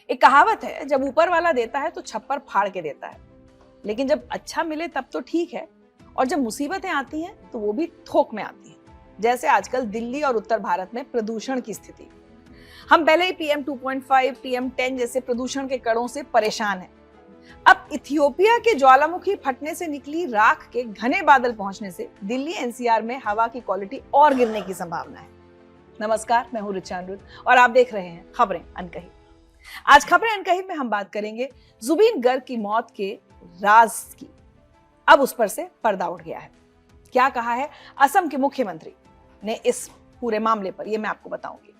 एक कहावत है, जब ऊपर वाला देता है तो छप्पर फाड़ के देता है, लेकिन जब अच्छा मिले तब तो ठीक है, और जब मुसीबतें आती हैं तो वो भी थोक में आती हैं। जैसे आजकल दिल्ली और उत्तर भारत में प्रदूषण की स्थिति। हम पहले ही PM 2.5, PM 10 जैसे प्रदूषण के कणों से परेशान हैं। अब इथियोपिया के ज्वालामुखी फटने से निकली राख के घने बादल पहुंचने से दिल्ली NCR में हवा की क्वालिटी और गिरने की संभावना है। नमस्कार, मैं हूं ऋचा अनिरुद्ध और आप देख रहे हैं खबरें अनकही। आज खबरें अनकही में हम बात करेंगे जुबीन गर्ग की मौत के राज की। अब उस पर से पर्दा उठ गया है। क्या कहा है असम के मुख्यमंत्री ने इस पूरे मामले पर, यह मैं आपको बताऊंगी।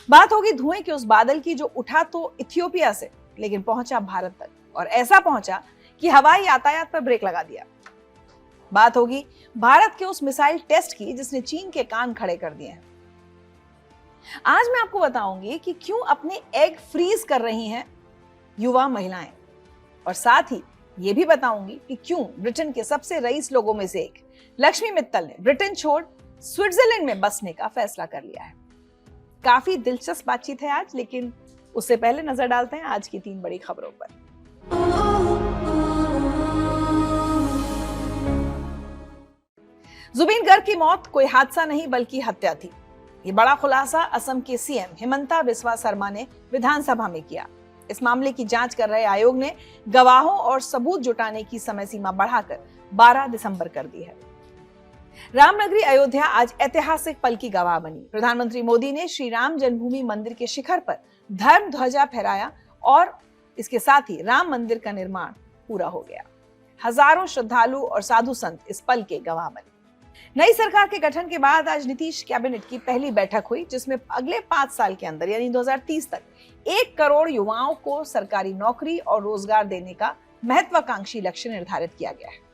बात होगी धुएं के उस बादल की जो उठा तो इथियोपिया से, लेकिन पहुंचा भारत तक, और ऐसा पहुंचा कि हवाई यातायात पर ब्रेक लगा दिया। बात होगी भारत के उस मिसाइल टेस्ट की जिसने चीन के कान खड़े कर दिए हैं। आज मैं आपको बताऊंगी कि क्यों अपने एग फ्रीज कर रही हैं युवा महिलाएं, और साथ ही यह भी बताऊंगी कि क्यों ब्रिटेन के सबसे रईस लोगों में से एक लक्ष्मी मित्तल ने ब्रिटेन छोड़ स्विट्जरलैंड में बसने का फैसला कर लिया है। काफी दिलचस्प बातचीत है आज, लेकिन उससे पहले नजर डालते हैं आज की 3 बड़ी खबरों पर। जुबीन गर्ग की मौत कोई हादसा नहीं बल्कि हत्या थी। ये बड़ा खुलासा असम के CM हिमंता बिस्वा शर्मा ने विधानसभा में किया। इस मामले की जांच कर रहे आयोग ने गवाहों और सबूत जुटाने की समय सीमा बढ़ाकर 12 दिसंबर कर दी है। रामनगरी अयोध्या आज ऐतिहासिक पल की गवाह बनी। प्रधानमंत्री मोदी ने श्री राम जन्मभूमि मंदिर के शिखर पर धर्म ध्वजा फहराया और इसके साथ ही राम मंदिर का निर्माण पूरा हो गया। हजारों श्रद्धालु और साधु संत इस पल के गवाह बने। नई सरकार के गठन के बाद आज नीतीश कैबिनेट की पहली बैठक हुई, जिसमें अगले 5 साल के अंदर यानी 2030 तक 1 करोड़ युवाओं को सरकारी नौकरी और रोजगार देने का महत्वाकांक्षी लक्ष्य निर्धारित किया गया है।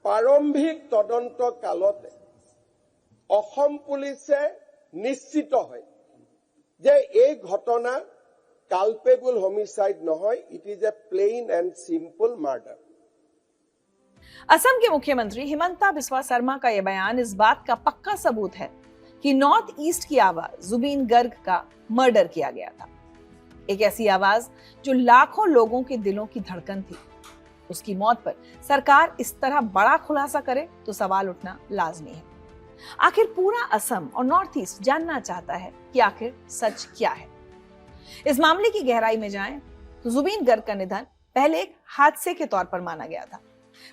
प्रारंभिक तदন্ত কালতে অসম পুলিশে নিশ্চিত হয় যে এই ঘটনা কালপেবল হোমিসাইড নহয়, it is a plain and simple murder. Assam के मुख्यमंत्री हिमंता बिस्वा शर्मा का यह बयान इस बात का पक्का सबूत है कि नॉर्थ ईस्ट की आवाज जुबीन गर्ग का मर्डर किया गया था। एक ऐसी आवाज जो लाखों लोगों के दिलों की धड़कन थी। उसकी मौत पर सरकार इस तरह बड़ा खुलासा करे तो सवाल उठना लाजमी है। आखिर पूरा असम और नॉर्थ ईस्ट जानना चाहता है कि आखिर सच क्या है। इस मामले की गहराई में जाएं तो जुबीन गर्ग का निधन पहले एक हादसे के तौर पर माना गया था।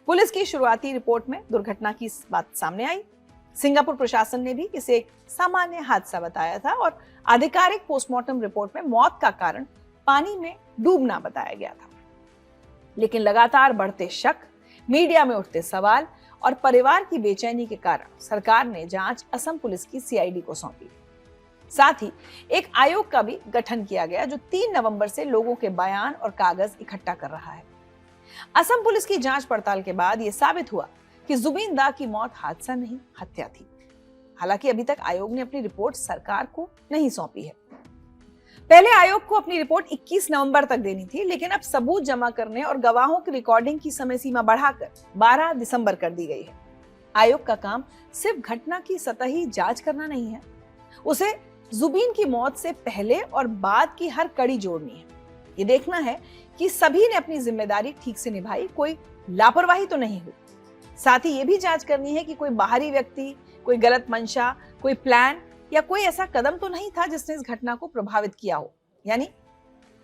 पुलिस की शुरुआती रिपोर्ट में दुर्घटना की बात सामने आई। सिंगापुर प्रशासन ने भी इसे एक सामान्य हादसा बताया था और आधिकारिक पोस्टमार्टम रिपोर्ट में मौत का कारण पानी में डूबना बताया गया था। लेकिन लगातार बढ़ते शक, मीडिया में उठते सवाल और परिवार की बेचैनी के कारण सरकार ने जांच असम पुलिस की CID को सौंपी। साथ ही एक आयोग का भी गठन किया गया जो 3 नवंबर से लोगों के बयान और कागज इकट्ठा कर रहा है। असम पुलिस की जांच पड़ताल के बाद यह साबित हुआ कि जुबीन दा की मौत हादसा नहीं, हत्या थी। हालांकि अभी तक आयोग ने अपनी रिपोर्ट सरकार को नहीं सौंपी है। पहले आयोग को अपनी रिपोर्ट 21 नवंबर तक देनी थी, लेकिन अब सबूत जमा करने और गवाहों की रिकॉर्डिंग की समय सीमा बढ़ाकर 12 दिसंबर कर दी गई है। आयोग का काम सिर्फ घटना की सतही जांच करना नहीं है, उसे जुबीन की मौत से पहले और बाद की हर कड़ी जोड़नी है। ये देखना है कि सभी ने अपनी जिम्मेदारी ठीक से निभाई, कोई लापरवाही तो नहीं हुई। साथ ही ये भी जांच करनी है कि कोई बाहरी व्यक्ति, कोई गलत मंशा, कोई प्लान या कोई ऐसा कदम तो नहीं था जिसने इस घटना को प्रभावित किया हो। यानी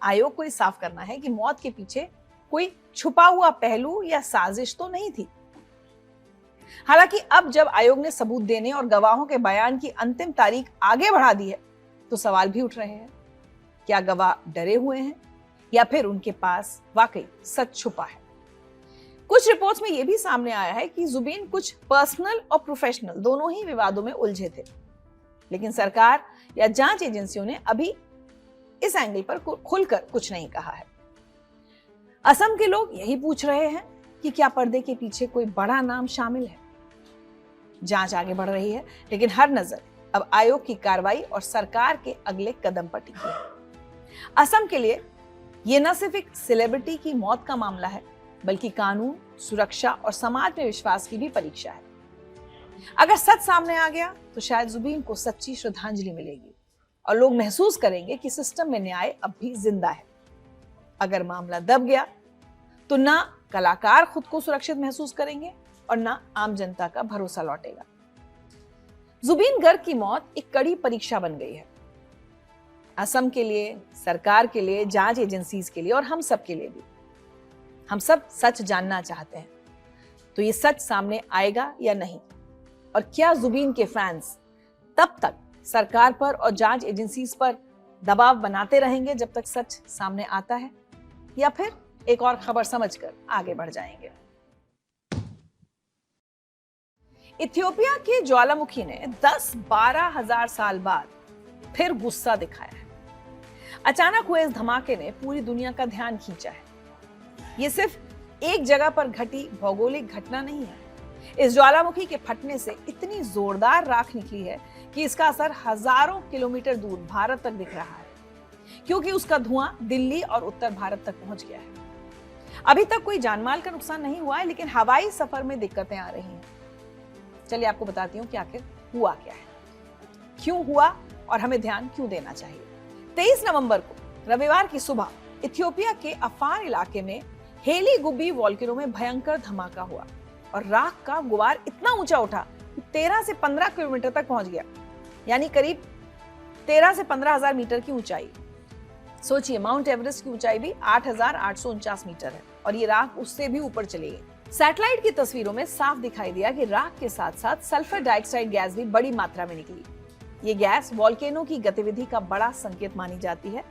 आयोग को साफ करना है कि मौत के पीछे कोई छुपा हुआ पहलू या साजिश तो नहीं थी। हालांकि अब जब आयोग ने सबूत देने और गवाहों के बयान की अंतिम तारीख आगे बढ़ा दी है तो सवाल भी उठ रहे हैं। क्या गवाह डरे हुए हैं या फिर उनके पास वाकई सच छुपा है? कुछ रिपोर्ट्स में यह भी सामने आया है कि जुबीन कुछ पर्सनल और प्रोफेशनल दोनों ही विवादों में उलझे थे, लेकिन सरकार या जांच एजेंसियों ने अभी इस एंगल पर खुलकर कुछ नहीं कहा है। असम के लोग यही पूछ रहे हैं कि क्या पर्दे के पीछे कोई बड़ा नाम शामिल है। जांच आगे बढ़ रही है, लेकिन हर नजर अब आयोग की कार्रवाई और सरकार के अगले कदम पर टिकी है। असम के लिए यह न सिर्फ एक सेलिब्रिटी की मौत का मामला है, बल्कि कानून, सुरक्षा और समाज में विश्वास की भी परीक्षा है। अगर सच सामने आ गया तो शायद जुबीन को सच्ची श्रद्धांजलि मिलेगी और लोग महसूस करेंगे कि सिस्टम में न्याय अब भी जिंदा है। अगर मामला दब गया तो ना कलाकार खुद को सुरक्षित महसूस करेंगे और ना आम जनता का भरोसा लौटेगा। जुबीन गर्ग की मौत एक कड़ी परीक्षा बन गई है, असम के लिए, सरकार के लिए, जांच एजेंसीज के लिए और हम सब के लिए भी। हम सब सच जानना चाहते हैं, तो ये सच सामने आएगा या नहीं? और क्या जुबीन के फैंस तब तक सरकार पर और जांच एजेंसीज पर दबाव बनाते रहेंगे जब तक सच सामने आता है, या फिर एक और खबर समझकर आगे बढ़ जाएंगे? इथियोपिया के ज्वालामुखी ने 10-12 हजार साल बाद फिर गुस्सा दिखाया है। अचानक हुए इस धमाके ने पूरी दुनिया का ध्यान खींचा है। ये सिर्फ एक जगह पर घटी भौगोलिक घटना नहीं है। इस ज्वालामुखी के फटने से इतनी जोरदार राख निकली है कि इसका असर हजारों किलोमीटर दूर भारत तक दिख रहा है, क्योंकि उसका धुआं दिल्ली और उत्तर भारत तक पहुंच गया है। अभी तक कोई जानमाल का नुकसान नहीं हुआ है, लेकिन हवाई सफर में दिक्कतें आ रही हैं। चलिए आपको बताती हूँ कि आखिर हुआ क्या है, क्यों हुआ और हमें ध्यान क्यों देना चाहिए। 23 नवंबर को रविवार की सुबह इथियोपिया के अफार इलाके में हेली गुब्बी वॉल्केनो में भयंकर धमाका हुआ और राख का गुबार इतना ऊंचा उठा कि 13 से 15 किलोमीटर तक पहुंच गया, यानी करीब 13 से 15,000 मीटर की ऊंचाई। सोचिए, माउंट एवरेस्ट की ऊंचाई भी 8,849 मीटर है और ये राख उससे भी ऊपर चली गई। सैटेलाइट की तस्वीरों में साफ दिखाई दिया कि राख के साथ साथ सल्फर डाइऑक्साइड गैस भी बड़ी मात्रा में निकली। ये गैस वॉल्केनो की गतिविधि का बड़ा संकेत मानी जाती है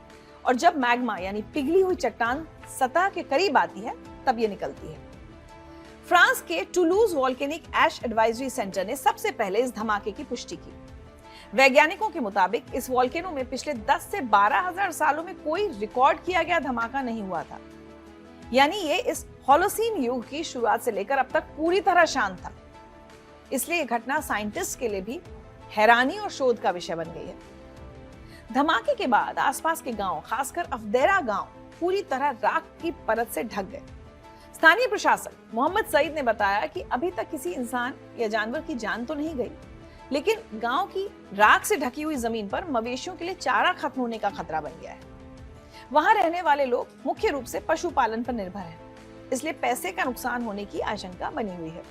और जब मैग्मा यानी पिघली हुई चट्टान सतह के करीब आती है तब ये निकलती है। फ्रांस के टुलूज वॉल्केनिक ऐश एडवाइजरी सेंटर ने सबसे पहले इस धमाके की पुष्टि की। वैज्ञानिकों के मुताबिक इस वॉल्केनो में पिछले 10 से 12 हजार सालों में कोई रिकॉर्ड किया गया धमाका नहीं हुआ था, यानी ये इस होलोसीन युग की शुरुआत से लेकर अब तक पूरी तरह शांत था। इसलिए यह घटना साइंटिस्ट के लिए भी हैरानी और शोध का विषय बन गई है। धमाके के बाद आसपास के गांव, खासकर अफदेरा गांव, पूरी तरह राख की परत से ढक गए। स्थानीय प्रशासक मोहम्मद सईद ने बताया कि अभी तक किसी इंसान या जानवर की जान तो नहीं गई, लेकिन गांव की राख से ढकी हुई जमीन पर मवेशियों के लिए चारा खत्म होने का खतरा बन गया है। वहां रहने वाले लोग मुख्य रूप से पशुपालन पर निर्भर हैं, इसलिए पैसे का नुकसान होने की आशंका बनी हुई है।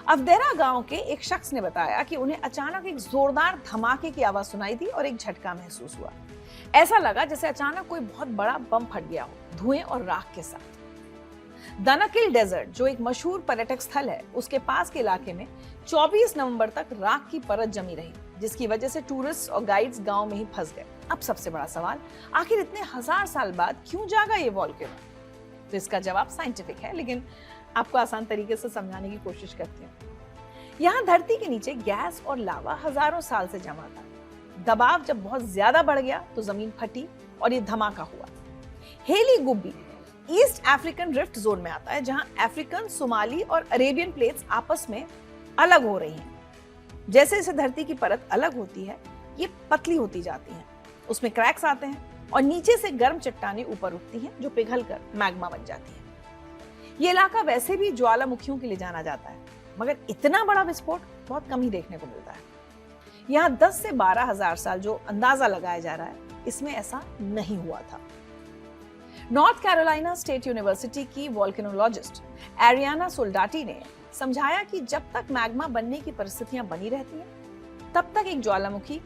अफदेरा गांव के एक शख्स ने बताया कि उन्हें अचानक एक जोरदार धमाके की आवाज सुनाई दी और एक झटका महसूस हुआ। ऐसा लगा जैसे अचानक कोई बहुत बड़ा बम फट गया हो, धुएं और राख के साथ। दनाकिल डेजर्ट, जो एक मशहूर पर्यटक स्थल है, उसके पास के इलाके में 24 नवंबर तक राख की परत जमी रही, जिसकी वजह से टूरिस्ट और गाइड्स गांव में ही फंस गए। अब सबसे बड़ा सवाल, आखिर इतने हजार साल बाद क्यों जागा ये वॉल्केनो? तो इसका जवाब साइंटिफिक है, लेकिन आपको आसान तरीके से समझाने की कोशिश करती हूँ। यहाँ धरती के नीचे गैस और लावा हजारों साल से जमा था। दबाव जब बहुत ज्यादा बढ़ गया तो जमीन फटी और ये धमाका हुआ। Hayli Gubbi east African rift zone में आता है, जहां अफ्रीकन, सोमाली और अरेबियन प्लेट्स आपस में अलग हो रही हैं। जैसे जैसे धरती की परत अलग होती है, ये पतली होती जाती है, उसमें क्रैक्स आते हैं और नीचे से गर्म चट्टानें ऊपर उठती हैं, जो पिघलकर मैग्मा बन जाती है। ये इलाका वैसे भी ज्वालामुखियों के लिए जाना जाता है, मगर इतना बड़ा विस्फोट बहुत कम ही देखने को मिलता है। यहाँ 10 से 12 हजार साल जो अंदाजा लगाया जा रहा है, इसमें ऐसा नहीं हुआ था। नॉर्थ कैरोलिना स्टेट यूनिवर्सिटी की वॉल्केनोलॉजिस्ट एरियाना सोल्डाटी ने समझाया कि जब तक मैग्मा बनने की परिस्थितियां बनी रहती हैं, तब तक एक ज्वालामुखी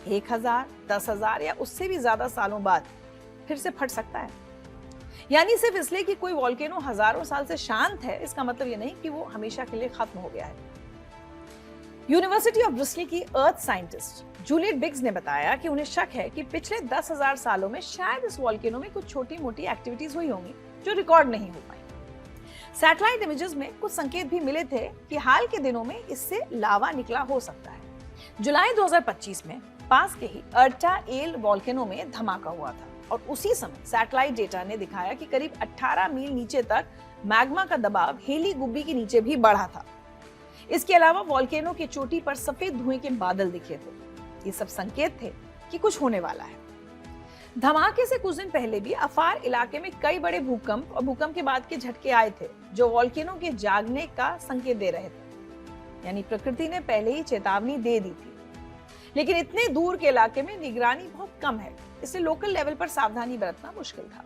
1000, 10,000 या उससे भी ज्यादा सालों बाद फिर से फट सकता है। यानी सिर्फ इसलिए कि कोई वॉल्केनो हजारों साल से शांत है, इसका मतलब ये नहीं कि वो हमेशा के लिए खत्म हो गया है। यूनिवर्सिटी ऑफ ब्रिस्टल की अर्थ साइंटिस्ट जूलियट बिग्स ने बताया कि उन्हें शक है कि पिछले 10,000 सालों में शायद इस वॉल्केनो में कुछ छोटी मोटी एक्टिविटीज हुई होंगी जो रिकॉर्ड नहीं हो पाई। सैटेलाइट इमेजेस में कुछ संकेत भी मिले थे कि हाल के दिनों में इससे लावा निकला हो सकता है। जुलाई 2025 में पास के ही अर्टा एल वॉल्केनो में धमाका हुआ था और उसी समय सैटेलाइट डेटा ने दिखाया कि करीब 18 मील नीचे तक मैग्मा का दबाव हेली गुब्बी के नीचे भी बढ़ा था। इसके अलावा वॉल्केनो की चोटी पर सफेद धुएं के बादल दिखे थे। ये सब संकेत थे कि कुछ होने वाला है। धमाके से कुछ दिन पहले भी अफार इलाके में कई बड़े भूकंप और भूकंप के बाद के झटके आए थे, जो वॉल्केनो के जागने का संकेत दे रहे थे। यानी प्रकृति ने पहले ही चेतावनी दे दी थी। लेकिन इतने दूर के इलाके में निगरानी बहुत कम है, इसलिए लोकल लेवल पर सावधानी बरतना मुश्किल था।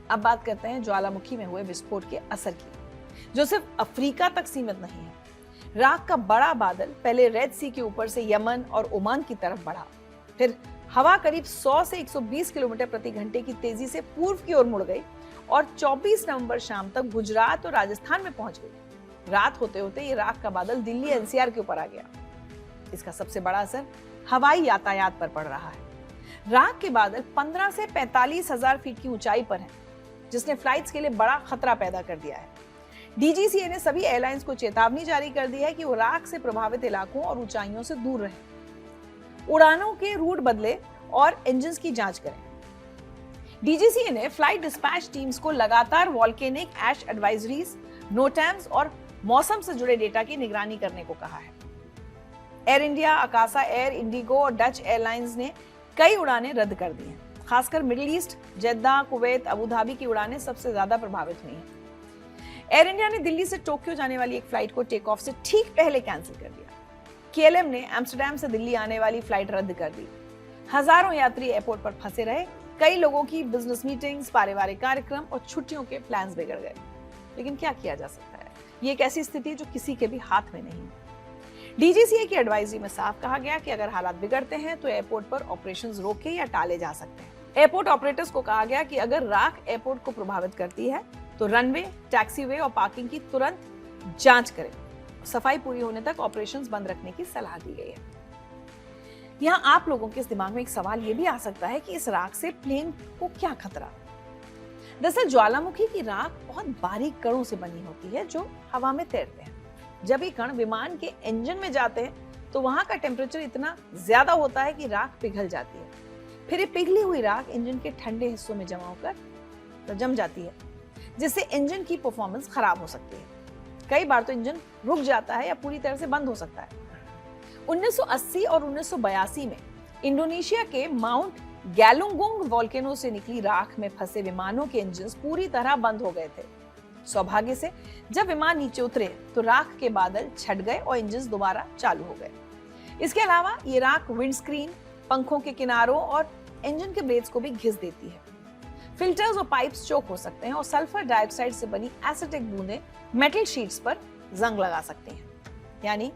अब बात करते हैं ज्वालामुखी में हुए विस्फोट के असर की, जो सिर्फ अफ्रीका तक सीमित नहीं है। राख का बड़ा बादल पहले रेड सी के ऊपर से यमन और ओमान की तरफ बढ़ा, फिर हवा करीब 100 से 120 किलोमीटर प्रति घंटे की तेजी से पूर्व की ओर मुड़ गई और 24 नवंबर शाम तक गुजरात और राजस्थान में पहुंच गई। रात होते होते ये राख का बादल दिल्ली एनसीआर के ऊपर आ गया। इसका सबसे बड़ा असर हवाई यातायात पर पड़ रहा है। राख के बादल 15 से 45 हजार फीट की ऊंचाई पर हैं, जिसने फ्लाइट्स के लिए बड़ा खतरा पैदा कर दिया है। डीजीसीए ने सभी एयरलाइंस को चेतावनी जारी कर दी है कि वो राख से प्रभावित इलाकों और ऊंचाइयों से दूर रहें, उड़ानों के रूट बदले और इंजन्स की जांच करें। डीजीसीए ने फ्लाइट डिस्पैच टीम्स को लगातार वॉल्केनिक ऐश एडवाइजरीज, नोटैम्स और मौसम से जुड़े डेटा की निगरानी करने को कहा है। Air India, Akasa air, Indigo और डच एयरलाइंस ने कई उड़ानें रद्द कर दी हैं। खासकर मिडिल ईस्ट, जेद्दा, कुवैत, अबू धाबी की उड़ानें सबसे ज्यादा प्रभावित हुई हैं। एयर इंडिया ने दिल्ली से टोक्यो जाने वाली एक फ्लाइट को टेक ऑफ से ठीक पहले कैंसिल कर दिया। केएलएम ने एम्स्टर्डम से दिल्ली आने वाली फ्लाइट रद्द कर दी। हजारों यात्री एयरपोर्ट पर फंसे रहे। कई लोगों की बिजनेस मीटिंग्स, पारिवारिक कार्यक्रम और छुट्टियों के प्लान्स बिगड़ गए। लेकिन क्या किया जा सकता है? ये एक ऐसी स्थिति जो किसी के भी हाथ में नहीं है। डीजीसीए की एडवाइजरी में साफ कहा गया कि अगर हालात बिगड़ते हैं तो एयरपोर्ट पर ऑपरेशंस रोके या टाले जा सकते हैं। एयरपोर्ट ऑपरेटर्स को कहा गया कि अगर राख एयरपोर्ट को प्रभावित करती है तो रनवे, टैक्सीवे और पार्किंग की तुरंत जांच करें। सफाई पूरी होने तक ऑपरेशंस बंद रखने की सलाह दी गई है। यहाँ आप लोगों के इस दिमाग में एक सवाल ये भी आ सकता है कि इस राख से प्लेन को क्या खतरा? दरअसल ज्वालामुखी की राख बहुत बारीक कणों से बनी होती है जो हवा में तैरते हैं। जब ये कण विमान के इंजन में जाते हैं तो वहां का टेम्परेचर इतना ज्यादा होता है कि राख पिघल जाती है। फिर ये पिघली हुई राख इंजन के ठंडे हिस्सों में जमा होकर जम जाती है, जिससे इंजन की परफॉर्मेंस खराब हो सकती है। कई बार तो इंजन रुक जाता है या पूरी तरह से बंद हो सकता है। 1980 और 1982 में इंडोनेशिया के माउंट गैलुंगुंग वोल्केनो से निकली राख में फंसे विमानों के इंजन पूरी तरह बंद हो गए थे। सौभाग्य से जब विमान नीचे उतरे तो राख के बादल छट गए और इंजन दोबारा चालू हो गए। इसके अलावा ये राख विंडस्क्रीन, पंखों के किनारों और इंजन के ब्लेड्स को भी घिस देती है। फिल्टर्स और पाइप्स चोक हो सकते हैं और सल्फर डाइऑक्साइड से बनी एसिटिक बूंदें मेटल शीट्स पर जंग लगा सकती हैं। यानी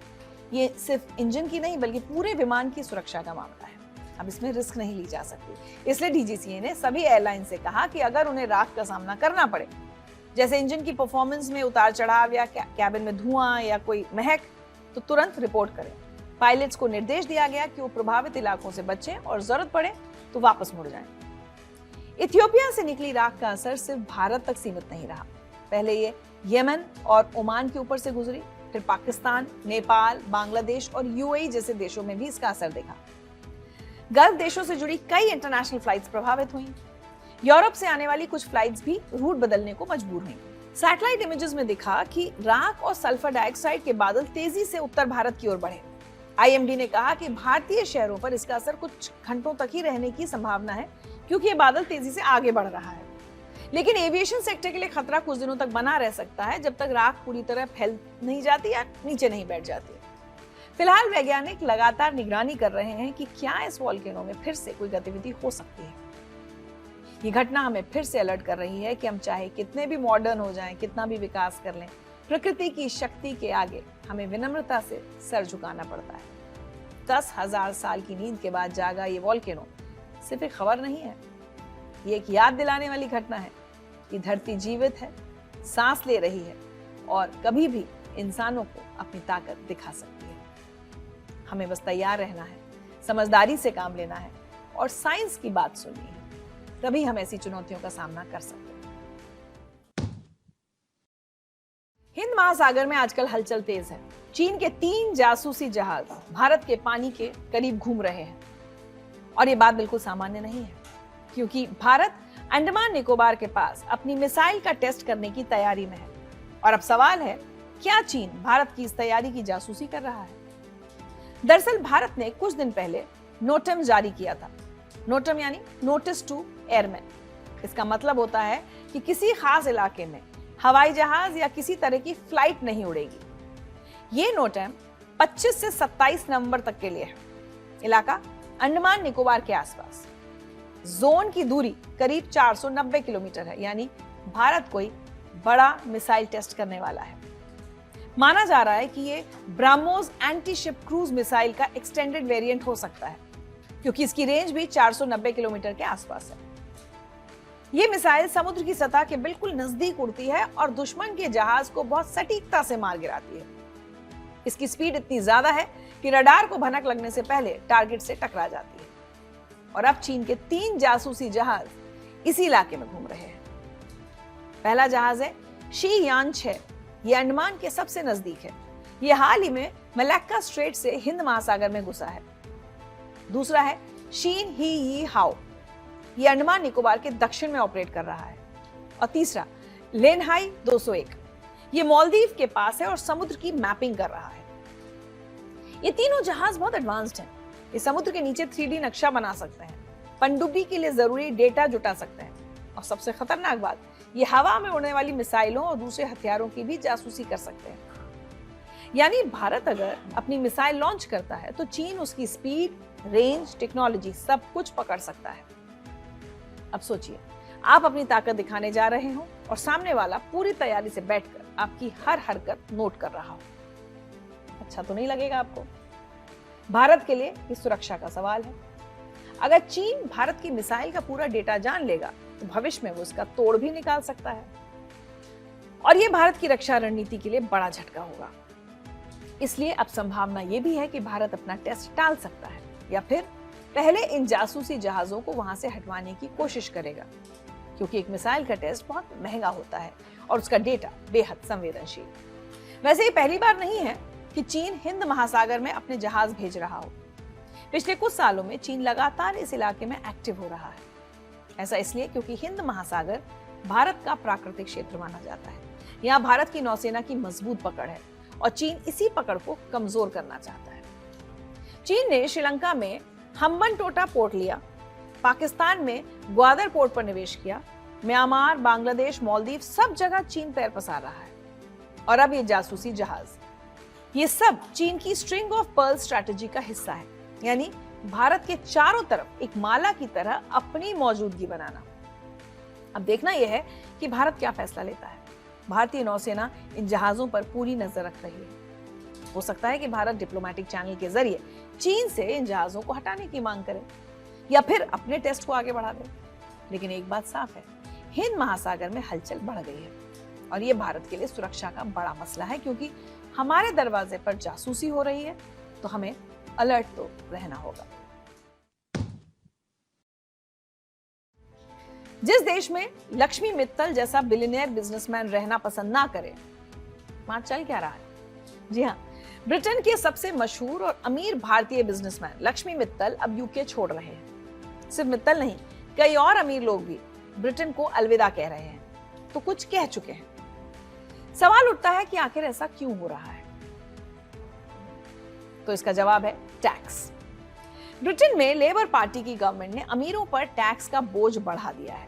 ये सिर्फ इंजन की नहीं बल्कि पूरे विमान की सुरक्षा का मामला है। अब इसमें रिस्क नहीं ली जा सकती। इसलिए डीजीसीए ने सभी एयरलाइन से कहा कि अगर उन्हें राख का सामना करना पड़े, जैसे इंजन की परफॉर्मेंस में उतार चढ़ाव या कैबिन में धुआं या कोई महक, तो तुरंत रिपोर्ट करें। पायलट्स को निर्देश दिया गया कि वो प्रभावित इलाकों से बचें और जरूरत पड़े तो वापस मुड़ जाएं। इथियोपिया से निकली राख का असर सिर्फ भारत तक सीमित नहीं रहा। पहले ये यमन और ओमान के ऊपर से गुजरी, फिर पाकिस्तान, नेपाल, बांग्लादेश और यूएई जैसे देशों में भी इसका असर देखा। गल्फ देशों से जुड़ी कई इंटरनेशनल फ्लाइट्स प्रभावित हुई। यूरोप से आने वाली कुछ फ्लाइट्स भी रूट बदलने को मजबूर हुई। सैटेलाइट इमेजेस में दिखा कि राख और सल्फर डाइऑक्साइड के बादल तेजी से उत्तर भारत की ओर बढ़े। आईएमडी ने कहा कि भारतीय शहरों पर इसका असर कुछ घंटों तक ही रहने की संभावना है, क्योंकि ये बादल तेजी से आगे बढ़ रहा है। लेकिन एविएशन सेक्टर के लिए खतरा कुछ दिनों तक बना रह सकता है, जब तक राख पूरी तरह फैल नहीं जाती या नीचे नहीं बैठ जाती। फिलहाल वैज्ञानिक लगातार निगरानी कर रहे हैं कि क्या इस वोल्केनो में फिर से कोई गतिविधि हो सकती है। ये घटना हमें फिर से अलर्ट कर रही है कि हम चाहे कितने भी मॉडर्न हो जाएं, कितना भी विकास कर लें, प्रकृति की शक्ति के आगे हमें विनम्रता से सर झुकाना पड़ता है। 10,000 साल की नींद के बाद जागा ये वोल्केनो सिर्फ एक खबर नहीं है, ये एक याद दिलाने वाली घटना है कि धरती जीवित है, सांस ले रही है और कभी भी इंसानों को अपनी ताकत दिखा सकती है। हमें बस तैयार रहना है, समझदारी से काम लेना है और साइंस की बात सुननी है, तभी हम ऐसी चुनौतियों का सामना कर सकते हैं। हिंद महासागर में आजकल हलचल तेज है। चीन के 3 जासूसी जहाज भारत के पानी के करीब घूम रहे हैं और ये बात बिल्कुल सामान्य नहीं है, क्योंकि भारत अंडमान निकोबार के पास अपनी मिसाइल का टेस्ट करने की तैयारी में है। और अब सवाल है, क्या चीन भारत की इस तैयारी की जासूसी कर रहा है? दरअसल भारत ने कुछ दिन पहले नोटम जारी किया था। नोटम यानी नोटिस टू एयरमैन। इसका मतलब होता है कि किसी खास इलाके में हवाई जहाज या किसी तरह की फ्लाइट नहीं उड़ेगी। ये नोट है 25 से 27 नवंबर तक के लिए है। इलाका अंडमान निकोबार के आसपास। जोन की दूरी करीब 490 किलोमीटर है, यानी भारत कोई बड़ा मिसाइल टेस्ट करने वाला है। माना जा रहा है कि ये BrahMos anti ship cruise missile का एक्सटेंडेड वेरिएंट हो सकता है, क्योंकि इसकी रेंज भी 490 किलोमीटर के आसपास है। ये मिसाइल समुद्र की सतह के बिल्कुल नजदीक उड़ती है और दुश्मन के जहाज को बहुत सटीकता से मार गिराती है। इसकी स्पीड इतनी ज्यादा है कि रडार को भनक लगने से पहले टारगेट से टकरा जाती है। और अब चीन के 3 जासूसी जहाज इसी इलाके में घूम रहे हैं। पहला जहाज है शी यान 6। ये अंडमान के सबसे नजदीक है। ये हाल ही में मलक्का स्ट्रेट से हिंद महासागर में घुसा है। दूसरा है शीन ही यी हाओ। ये अंडमान निकोबार के दक्षिण में ऑपरेट कर रहा है। और तीसरा लेनहाई 201। ये मालदीव के पास है और समुद्र की मैपिंग कर रहा है। ये तीनों जहाज बहुत एडवांस्ड हैं। ये समुद्र के नीचे 3D नक्शा बना सकते हैं, पनडुब्बी के लिए जरूरी डेटा जुटा सकते हैं, और सबसे खतरनाक बात, ये हवा में उड़ने वाली मिसाइलों और दूसरे हथियारों की भी जासूसी कर सकते हैं। यानी भारत अगर अपनी मिसाइल लॉन्च करता है तो चीन उसकी स्पीड, रेंज, टेक्नोलॉजी सब कुछ पकड़ सकता है। अब सोचिए, आप अपनी ताकत दिखाने जा रहे हो और सामने वाला पूरी तैयारी से बैठकर आपकी हर हरकत नोट कर रहा हो। अच्छा तो नहीं लगेगा आपको? भारत के लिए ये सुरक्षा का सवाल है। अगर चीन भारत की मिसाइल का पूरा डेटा जान लेगा तो भविष्य में वो उसका तोड़ भी निकाल सकता है, और ये भारत की रक्षा रणनीति के लिए बड़ा झटका होगा। इसलिए अब संभावना ये भी है कि भारत अपना टेस्ट टाल सकता है, या फिर पहले इन जासूसी जहाजों को वहां से हटवाने की कोशिश करेगा, क्योंकि एक मिसाइल का टेस्ट बहुत महंगा होता है और उसका डेटा बेहद संवेदनशील। वैसे ये पहली बार नहीं है कि चीन हिंद महासागर में अपने जहाज भेज रहा हो। पिछले कुछ सालों में चीन लगातार इस इलाके में एक्टिव हो रहा है। ऐसा इसलिए क्योंकि हिंद महासागर भारत का प्राकृतिक क्षेत्र माना जाता है। यहाँ भारत की नौसेना की मजबूत पकड़ है और चीन इसी पकड़ को कमजोर करना चाहता है। चीन ने श्रीलंका में हम्बनटोटा पोर्ट लिया, पाकिस्तान में ग्वादर पोर्ट पर निवेश किया, म्यांमार, बांग्लादेश, मालदीव सब जगह चीन पैर पसार रहा है। और अब ये जासूसी जहाज, ये सब चीन की स्ट्रिंग ऑफ पर्ल स्ट्रैटेजी का हिस्सा है, यानी भारत के चारों तरफ एक माला की तरह अपनी मौजूदगी बनाना। अब देखना यह है कि भारत क्या फैसला लेता है। भारतीय नौसेना इन जहाजों पर पूरी नजर रख रही है। हो सकता है कि भारत डिप्लोमेटिक चैनल के जरिए चीन से इन जहाजों को हटाने की मांग करे, या फिर अपने टेस्ट को आगे बढ़ा दे। लेकिन एक बात साफ है, हिंद महासागर में हलचल बढ़ गई है और ये भारत के लिए सुरक्षा का बड़ा मसला है, क्योंकि हमारे दरवाजे पर जासूसी हो रही है, तो हमें अलर्ट तो रहना होगा। जिस देश में लक्ष्मी मित्तल जैसा बिलियनियर बिजनेसमैन रहना पसंद ना करे, वहां चल क्या रहा है? जी हाँ, ब्रिटेन के सबसे मशहूर और अमीर भारतीय बिजनेसमैन लक्ष्मी मित्तल अब यूके छोड़ रहे हैं। सिर्फ मित्तल नहीं, कई और अमीर लोग भी ब्रिटेन को अलविदा कह रहे हैं, तो कुछ कह चुके हैं। सवाल उठता है कि आखिर ऐसा क्यों हो रहा है? तो इसका जवाब है टैक्स। ब्रिटेन में लेबर पार्टी की गवर्नमेंट ने अमीरों पर टैक्स का बोझ बढ़ा दिया है।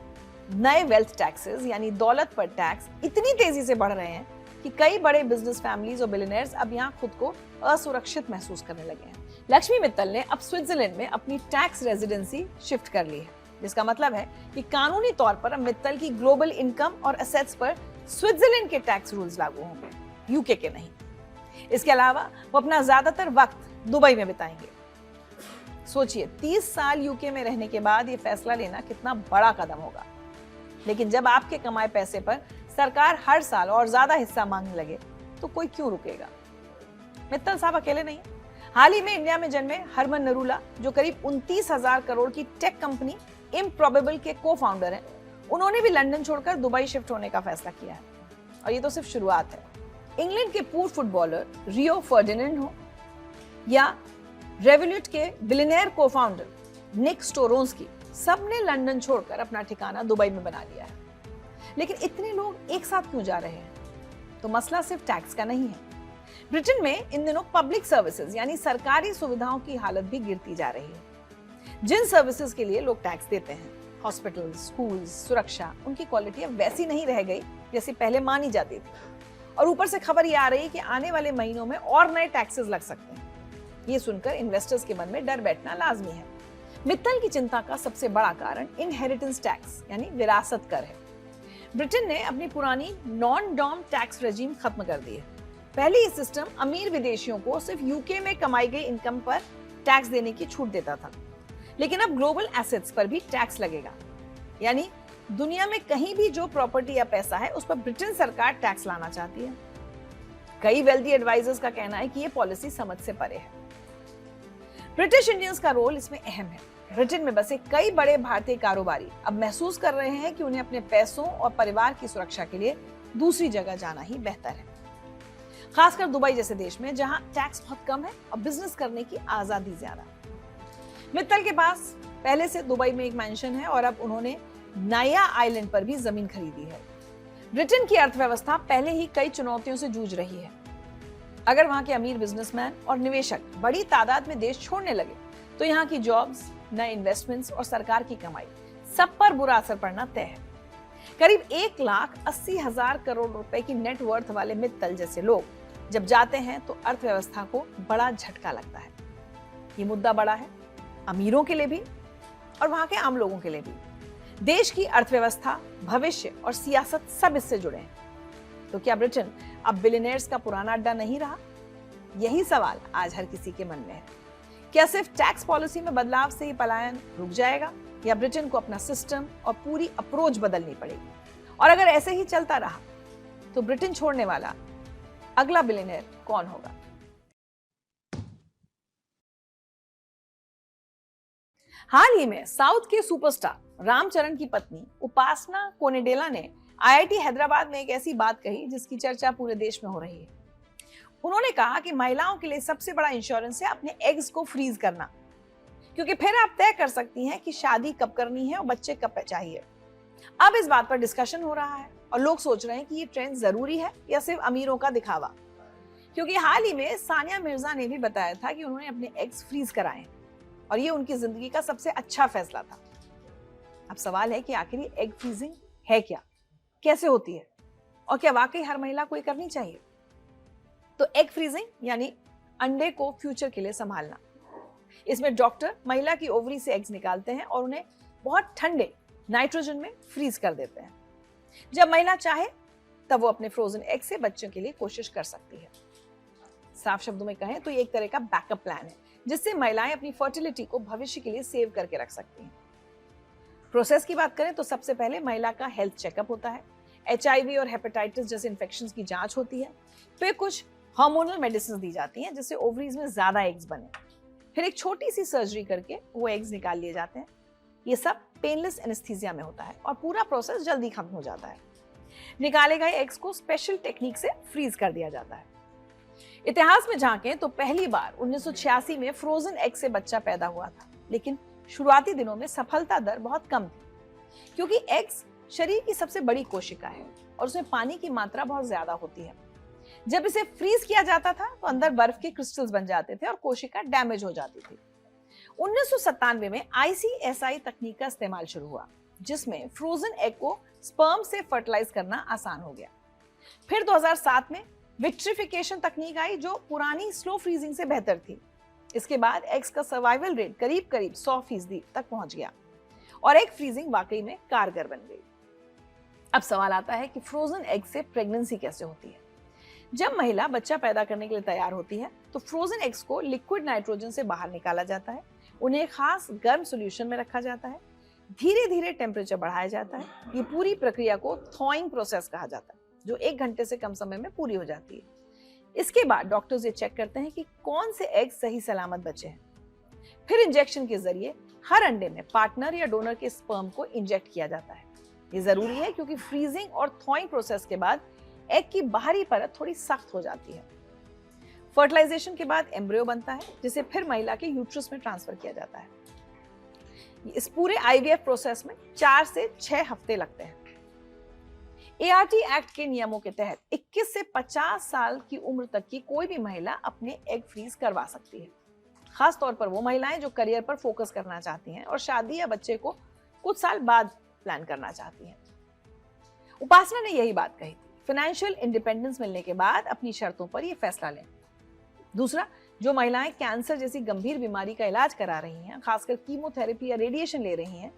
नए वेल्थ टैक्सेस यानी दौलत पर टैक्स इतनी तेजी से बढ़ रहे हैं कि कई बड़े बिजनेस फैमिलीज और बिलियनियर्स अब यहाँ खुद को असुरक्षित महसूस करने लगे हैं। लक्ष्मी मित्तल ने अब स्विट्जरलैंड में अपनी टैक्स रेजिडेंसी शिफ्ट कर ली है, जिसका मतलब है कि कानूनी तौर पर अब मित्तल की ग्लोबल इनकम और एसेट्स पर स्विट्जरलैंड के टैक्स रूल्स लागू होंगे, यूके के नहीं। इसके अलावा वो अपना ज्यादातर वक्त दुबई में बिताएंगे। सोचिए, 30 साल यूके में रहने के बाद ये फैसला लेना कितना बड़ा कदम होगा। लेकिन जब आपके कमाए पैसे पर सरकार हर साल और ज्यादा हिस्सा मांगने लगे, तो कोई क्यों रुकेगा? मित्तल साहब अकेले नहीं। हाल ही में इंडिया में जन्मे हरमन नरूला, जो करीब 29,000 करोड़ की टेक कंपनी इम्प्रोबेबल के को फाउंडर हैं, उन्होंने भी लंदन छोड़कर दुबई शिफ्ट होने का फैसला किया है। और ये तो सिर्फ शुरुआत है। इंग्लैंड के पूर्व फुटबॉलर रियो फर्डिनेंड हो या रेवोल्यूट के बिलियनियर को फाउंडर निक स्टोरोंस्की, सबने लंदन छोड़कर अपना ठिकाना दुबई में बना लिया है। लेकिन इतने लोग एक साथ क्यों जा रहे हैं? तो मसला सिर्फ टैक्स का नहीं है। ब्रिटेन में इन दिनों पब्लिक सर्विसेज यानी सरकारी सुविधाओं की हालत भी गिरती जा रही है। जिन सर्विसेज के लिए लोग टैक्स देते हैं, हॉस्पिटल, स्कूल, सुरक्षा, उनकी क्वालिटी अब वैसी नहीं रह गई जैसी पहले मानी जाती थी। और ऊपर से खबर ये आ रही है कि आने वाले महीनों में और नए टैक्सेस लग सकते हैं। ये सुनकर इन्वेस्टर्स के मन में डर बैठना लाजमी है। मित्तल की चिंता का सबसे बड़ा कारण इनहेरिटेंस टैक्स यानी विरासत कर है। ब्रिटेन ने अपनी पुरानी नॉन डॉम टैक्स रेजिम खत्म कर दी है। पहले ये सिस्टम अमीर विदेशियों को सिर्फ यूके में कमाई गई इनकम पर टैक्स देने की छूट देता था, लेकिन अब ग्लोबल एसेट्स पर भी टैक्स लगेगा। यानी दुनिया में कहीं भी जो प्रॉपर्टी या पैसा है उस पर ब्रिटेन सरकार टैक्स लाना चाहती है। कई वेल्दी एडवाइजर्स का कहना है कि ये पॉलिसी समझ से परे है। ब्रिटिश इंडियंस का रोल इसमें अहम है। ब्रिटेन में बसे कई बड़े भारतीय कारोबारी अब महसूस कर रहे हैं कि उन्हें अपने पैसों और परिवार की सुरक्षा के लिए दूसरी जगह जाना ही बेहतर है, खासकर दुबई जैसे देश में जहां टैक्स बहुत कम है और बिजनेस करने की आजादी ज्यादा। मित्तल के पास पहले से दुबई में एक मैंशन है और अब उन्होंने नाया आइलैंड पर भी जमीन खरीदी है। ब्रिटेन की अर्थव्यवस्था पहले ही कई चुनौतियों से जूझ रही है। अगर वहां के अमीर बिजनेसमैन और निवेशक बड़ी तादाद में देश छोड़ने लगे तो यहाँ की जॉब्स, नए इन्वेस्टमेंट्स और सरकार की कमाई सब पर बुरा असर पड़ना तय है। करीब 1,80,000 करोड़ रुपए की नेट वर्थ वाले मित्तल जैसे लोग जब जाते हैं तो अर्थव्यवस्था को बड़ा झटका लगता है। ये मुद्दा बड़ा है, अमीरों के लिए भी और वहां के आम लोगों के लिए भी। देश की अर्थव्यवस्था, भविष्य और सियासत सब इससे जुड़े हैं। तो क्या ब्रिटेन अब बिलियनियर्स का पुराना अड्डा नहीं रहा? यही सवाल आज हर किसी के मन में है। क्या सिर्फ टैक्स पॉलिसी में बदलाव से ही पलायन रुक जाएगा या ब्रिटेन को अपना सिस्टम और पूरी अप्रोच बदलनी पड़ेगी? और अगर ऐसे ही चलता रहा तो ब्रिटेन छोड़ने वाला अगला बिलियनियर कौन होगा? हाल ही में साउथ के सुपरस्टार रामचरण की पत्नी उपासना कोनेडेला ने आईआईटी हैदराबाद में एक ऐसी बात कही जिसकी चर्चा पूरे देश में हो रही है। उन्होंने कहा कि महिलाओं के लिए सबसे बड़ा इंश्योरेंस है अपने एग्स को फ्रीज करना, क्योंकि फिर आप तय कर सकती हैं कि शादी कब करनी है और बच्चे कब चाहिए। अब इस बात पर डिस्कशन हो रहा है और लोग सोच रहे हैं कि ये ट्रेंड जरूरी है या सिर्फ अमीरों का दिखावा, क्योंकि हाल ही में सानिया मिर्जा ने भी बताया था कि उन्होंने अपने एग्स फ्रीज कराए और ये उनकी जिंदगी का सबसे अच्छा फैसला था। अब सवाल है कि आखिर ये एग फ्रीजिंग है क्या, कैसे होती है और क्या वाकई हर महिला को ये करनी चाहिए? तो एग फ्रीजिंग यानी अंडे को फ्यूचर के लिए संभालना। इसमें डॉक्टर महिला की ओवरी से एग्स निकालते हैं और उन्हें बहुत ठंडे नाइट्रोजन में फ्रीज कर देते हैं। जब महिला चाहे तब वो अपने फ्रोजन एग से बच्चों के लिए कोशिश कर सकती है। साफ शब्दों में कहें तो ये एक तरह का बैकअप प्लान है जिससे महिलाएं अपनी फर्टिलिटी को भविष्य के लिए सेव करके रख सकती हैं। प्रोसेस की बात करें तो सबसे पहले महिला का हेल्थ चेकअप होता है, HIV और हेपेटाइटिस जैसे इन्फेक्शंस की जांच होती है, फिर कुछ हार्मोनल मेडिसिन दी जाती हैं जिससे ओवरीज में ज्यादा एग्स बने, फिर एक छोटी सी सर्जरी करके वो एग्स निकाल लिए जाते हैं। ये सब पेनलेस एनेस्थीसिया में होता है और पूरा प्रोसेस जल्दी खत्म हो जाता है। निकाले गए एग्स को स्पेशल टेक्निक से फ्रीज कर दिया जाता है। इतिहास में झांकें तो पहली बार 1986 में फ्रोजन एग से बच्चा पैदा हुआ था, लेकिन शुरुआती दिनों में सफलता दर बहुत कम थी, क्योंकि एग्स शरीर की सबसे बड़ी कोशिका है और उसमें पानी की मात्रा बहुत ज्यादा होती है। जब इसे फ्रीज किया जाता था तो अंदर बर्फ के क्रिस्टल्स बन जाते थे और कोशिका डैमेज हो जाती थी। 1997 में ICSI तकनीक का इस्तेमाल शुरू हुआ, जिसमें फ्रोजन एग को स्पर्म से फर्टिलाइज करना आसान हो गया। फिर 2007 में विट्रिफिकेशन तकनीक आई जो पुरानी स्लो फ्रीजिंग से बेहतर थी। इसके बाद एग्स का सर्वाइवल रेट करीब 100% तक पहुंच गया और एग फ्रीजिंग वाकई में कारगर बन गई। अब सवाल आता है कि फ्रोजन एग से प्रेगनेंसी कैसे होती है? जब महिला बच्चा पैदा करने के लिए तैयार होती है तो फ्रोजन एग्स को लिक्विड नाइट्रोजन से बाहर निकाला जाता है, उन्हें खास गर्म सॉल्यूशन में रखा जाता है, धीरे धीरे टेम्परेचर बढ़ाया जाता है। ये पूरी प्रक्रिया को थॉइंग प्रोसेस कहा जाता है, जो 1 घंटे से कम समय में पूरी हो जाती है। इसके बाद डॉक्टर्स ये चेक करते हैं कि कौन से एग सही सलामत बचे हैं। फिर इंजेक्शन के जरिए हर अंडे में पार्टनर या डोनर के स्पर्म को इंजेक्ट किया जाता है। ये जरूरी है क्योंकि फ्रीजिंग और थॉइंग प्रोसेस के बाद एग की बाहरी परत थोड़ी सख्त हो जाती है। फर्टिलाइजेशन के बाद एम्ब्रियो बनता है, जिसे फिर महिला के यूट्रस में ट्रांसफर किया जाता है। इस पूरे IVF प्रोसेस में 4 से 6 हफ्ते लगते हैं। ART एक्ट के नियमों के तहत 21 से 50 साल की उम्र तक की कोई भी महिला अपने एग फ्रीज करवा सकती है, खास तौर पर वो महिलाएं जो करियर पर फोकस करना चाहती हैं और शादी या बच्चे को कुछ साल बाद प्लान करना चाहती हैं। उपासना ने यही बात कही थी फाइनेंशियल इंडिपेंडेंस मिलने के बाद अपनी शर्तों पर यह फैसला लें। दूसरा, जो महिलाएं कैंसर जैसी गंभीर बीमारी का इलाज करा रही हैं, खासकर कीमोथेरेपी या रेडिएशन ले रही हैं,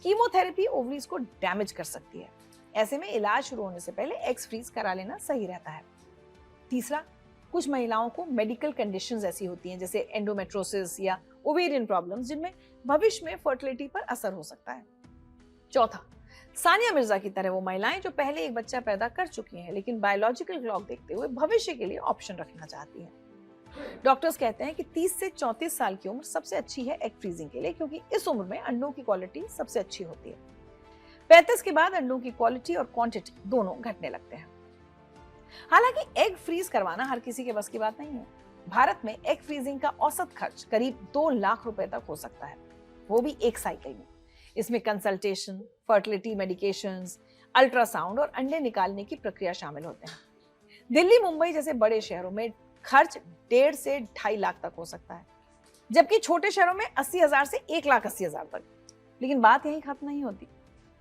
कीमोथेरेपी ओवरीज को डैमेज कर सकती है। ऐसे में इलाज शुरू होने से पहले एग्स फ्रीज करा लेना सही रहता है। तीसरा, कुछ महिलाओं को मेडिकल कंडीशंस ऐसी होती हैं जैसे एंडोमेट्रोसिस या ओवेरियन प्रॉब्लम्स, जिनमें भविष्य में फर्टिलिटी पर असर हो सकता है। चौथा, सानिया मिर्जा की तरह वो महिलाएं जो पहले एक बच्चा पैदा कर चुकी हैं लेकिन बायोलॉजिकल क्लॉक देखते हुए भविष्य के लिए ऑप्शन रखना चाहती हैं। डॉक्टर्स कहते हैं कि 30 से 34 साल की उम्र सबसे अच्छी है एग फ्रीजिंग के लिए, क्योंकि इस उम्र में अंडों की क्वालिटी सबसे अच्छी होती है। 35 के बाद अंडों की क्वालिटी और क्वांटिटी दोनों घटने लगते हैं। हालांकि एग फ्रीज करवाना हर किसी के बस की बात नहीं है। भारत में एग फ्रीजिंग का औसत खर्च करीब 2 लाख रुपए तक हो सकता है, वो भी एक साइकिल में। इसमें कंसल्टेशन, फर्टिलिटी मेडिकेशंस, अल्ट्रासाउंड और अंडे निकालने की प्रक्रिया शामिल होते हैं। दिल्ली, मुंबई जैसे बड़े शहरों में खर्च 1.5 से 2.5 लाख तक हो सकता है, जबकि छोटे शहरों में 80,000 से 1,80,000 तक। लेकिन बात यहीं खत्म नहीं होती।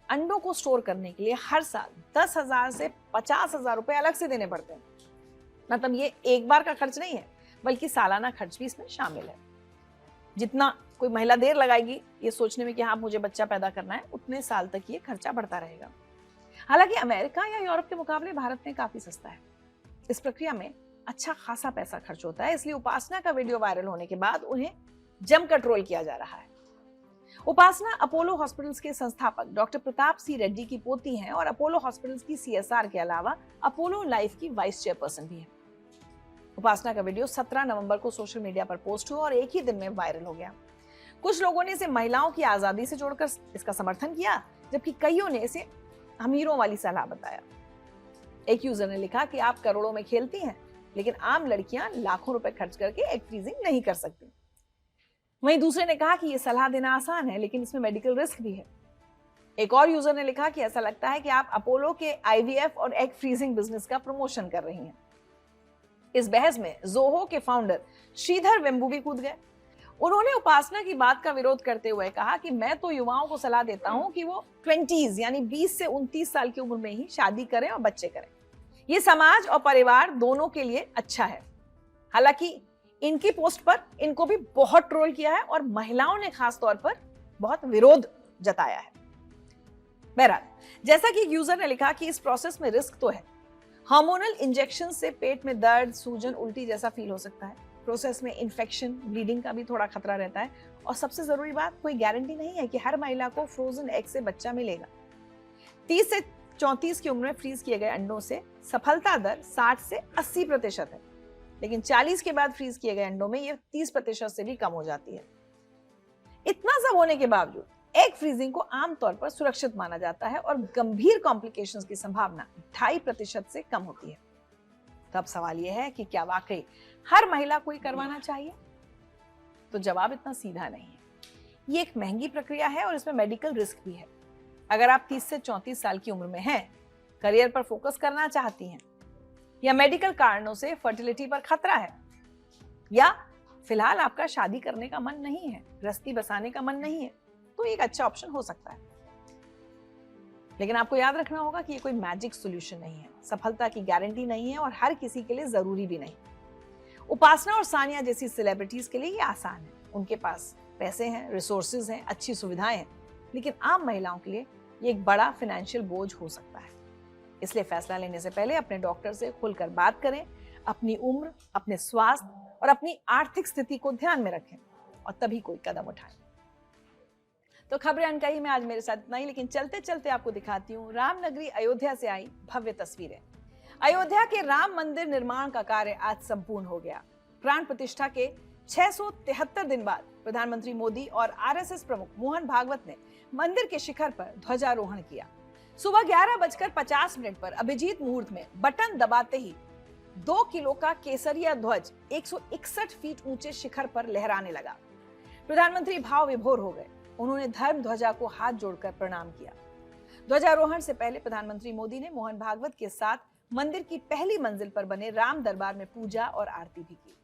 अंडों को स्टोर करने के लिए हर साल 10,000 से 50,000 रुपए अलग से देने पड़ते हैं। मतलब ये एक बार का खर्च नहीं है, बल्कि सालाना खर्च भी इसमें शामिल है। जितना कोई महिला देर लगाएगी ये सोचने में कि हाँ मुझे बच्चा पैदा करना है, उतने साल तक ये खर्चा बढ़ता रहेगा। हालांकि अमेरिका या यूरोप के मुकाबले भारत में काफी सस्ता है। इस प्रक्रिया में अच्छा खासा पैसा खर्च होता है, इसलिए उपासना का वीडियो वायरल होने के बाद उन्हें जमकर ट्रोल किया जा रहा है। उपासना अपोलो हॉस्पिटल्स के संस्थापक डॉक्टर प्रताप सी रेड्डी की पोती हैं और अपोलो हॉस्पिटल्स की CSR के अलावा अपोलो लाइफ की वाइस चेयरपर्सन भी है। उपासना का वीडियो 17 नवंबर को सोशल मीडिया पर पोस्ट हुआ और एक ही दिन में वायरल हो गया। कुछ लोगों ने इसे महिलाओं की आजादी से जोड़कर इसका समर्थन किया, जबकि कईयों ने इसे अमीरों वाली सलाह बताया। एक यूजर ने लिखा कि आप करोड़ों में खेलती हैं, लेकिन आम लड़कियां लाखों रुपए खर्च करके एग फ्रीजिंग नहीं कर सकती। वहीं दूसरे ने कहा कि यह सलाह देना आसान है, लेकिन इसमें मेडिकल रिस्क भी है। एक और यूजर ने लिखा कि ऐसा लगता है कि आप अपोलो के IVF और एग फ्रीजिंग बिजनेस का प्रमोशन कर रही हैं। इस बहस में जोहो के फाउंडर श्रीधर वेम्बू भी कूद गए। उन्होंने उपासना की बात का विरोध करते हुए कहा कि मैं तो युवाओं को सलाह देता हूं कि वो 20s यानी 20 से 29 साल की उम्र में ही शादी करें और बच्चे करें। ये समाज और परिवार दोनों के लिए अच्छा है। हालांकि इनकी पोस्ट पर इनको भी बहुत ट्रोल किया है और महिलाओं ने खास तौर पर बहुत विरोध जताया है। बहरहाल, जैसा कि एक यूजर ने लिखा कि इस प्रोसेस में रिस्क तो है। हार्मोनल इंजेक्शन से पेट में दर्द, सूजन, उल्टी जैसा फील हो सकता है। प्रोसेस में इन्फेक्शन, ब्लीडिंग का भी थोड़ा खतरा रहता है। और सबसे जरूरी बात, कोई गारंटी नहीं है कि हर महिला को फ्रोजन एग से बच्चा मिलेगा। 30 से 34 की उम्र में फ्रीज किए गए अंडों से सफलता दर 60 से 80% है, लेकिन 40 के बाद फ्रीज किए गए अंडों में यह 30% से भी कम हो जाती है। इतना सब होने के बावजूद एग फ्रीजिंग को आमतौर पर सुरक्षित माना जाता है और गंभीर कॉम्प्लिकेशंस की संभावना 2.5% से कम होती है। तो अब सवाल यह है कि क्या वाकई हर महिला को ये करवाना चाहिए? तो जवाब इतना सीधा नहीं है। ये एक महंगी प्रक्रिया है और इसमें मेडिकल रिस्क भी है। अगर आप 30 से 34 साल की उम्र में हैं, करियर पर फोकस करना चाहती हैं, या मेडिकल कारणों से फर्टिलिटी पर खतरा है, या फिलहाल आपका शादी करने का मन नहीं है, गृहस्थी बसाने का मन नहीं है, तो एक अच्छा ऑप्शन हो सकता है। लेकिन आपको याद रखना होगा कि ये कोई मैजिक सॉल्यूशन नहीं है, सफलता की गारंटी नहीं है और हर किसी के लिए जरूरी भी नहीं। उपासना और सानिया जैसी सेलिब्रिटीज के लिए ये आसान है। उनके पास पैसे हैं, रिसोर्सेज हैं, अच्छी सुविधाएं हैं, लेकिन आम महिलाओं के लिए ये एक बड़ा फाइनेंशियल बोझ हो सकता है। इसलिए फैसला लेने से पहले अपने डॉक्टर से खुलकर बात करें, अपनी उम्र, अपने स्वास्थ्य और अपनी आर्थिक स्थिति को ध्यान में रखें और तभी कोई कदम उठाएं। तो खबरें अनकही में आज मेरे साथ इतना ही, लेकिन चलते चलते आपको दिखाती हूँ रामनगरी अयोध्या से आई भव्य तस्वीरें। अयोध्या के राम मंदिर निर्माण का कार्य आज संपूर्ण हो गया। प्राण प्रतिष्ठा के 673 दिन बाद प्रधानमंत्री मोदी और RSS प्रमुख मोहन भागवत ने मंदिर के शिखर पर ध्वजारोहण किया। सुबह 11:50 पर अभिजीत मुहूर्त में बटन दबाते ही 2 किलो का केसरिया ध्वज 161 फीट ऊंचे शिखर पर लहराने लगा। प्रधानमंत्री भाव विभोर हो गए। उन्होंने धर्म ध्वजा को हाथ जोड़कर प्रणाम किया। ध्वजारोहण से पहले प्रधानमंत्री मोदी ने मोहन भागवत के साथ मंदिर की पहली मंजिल पर बने राम दरबार में पूजा और आरती भी की।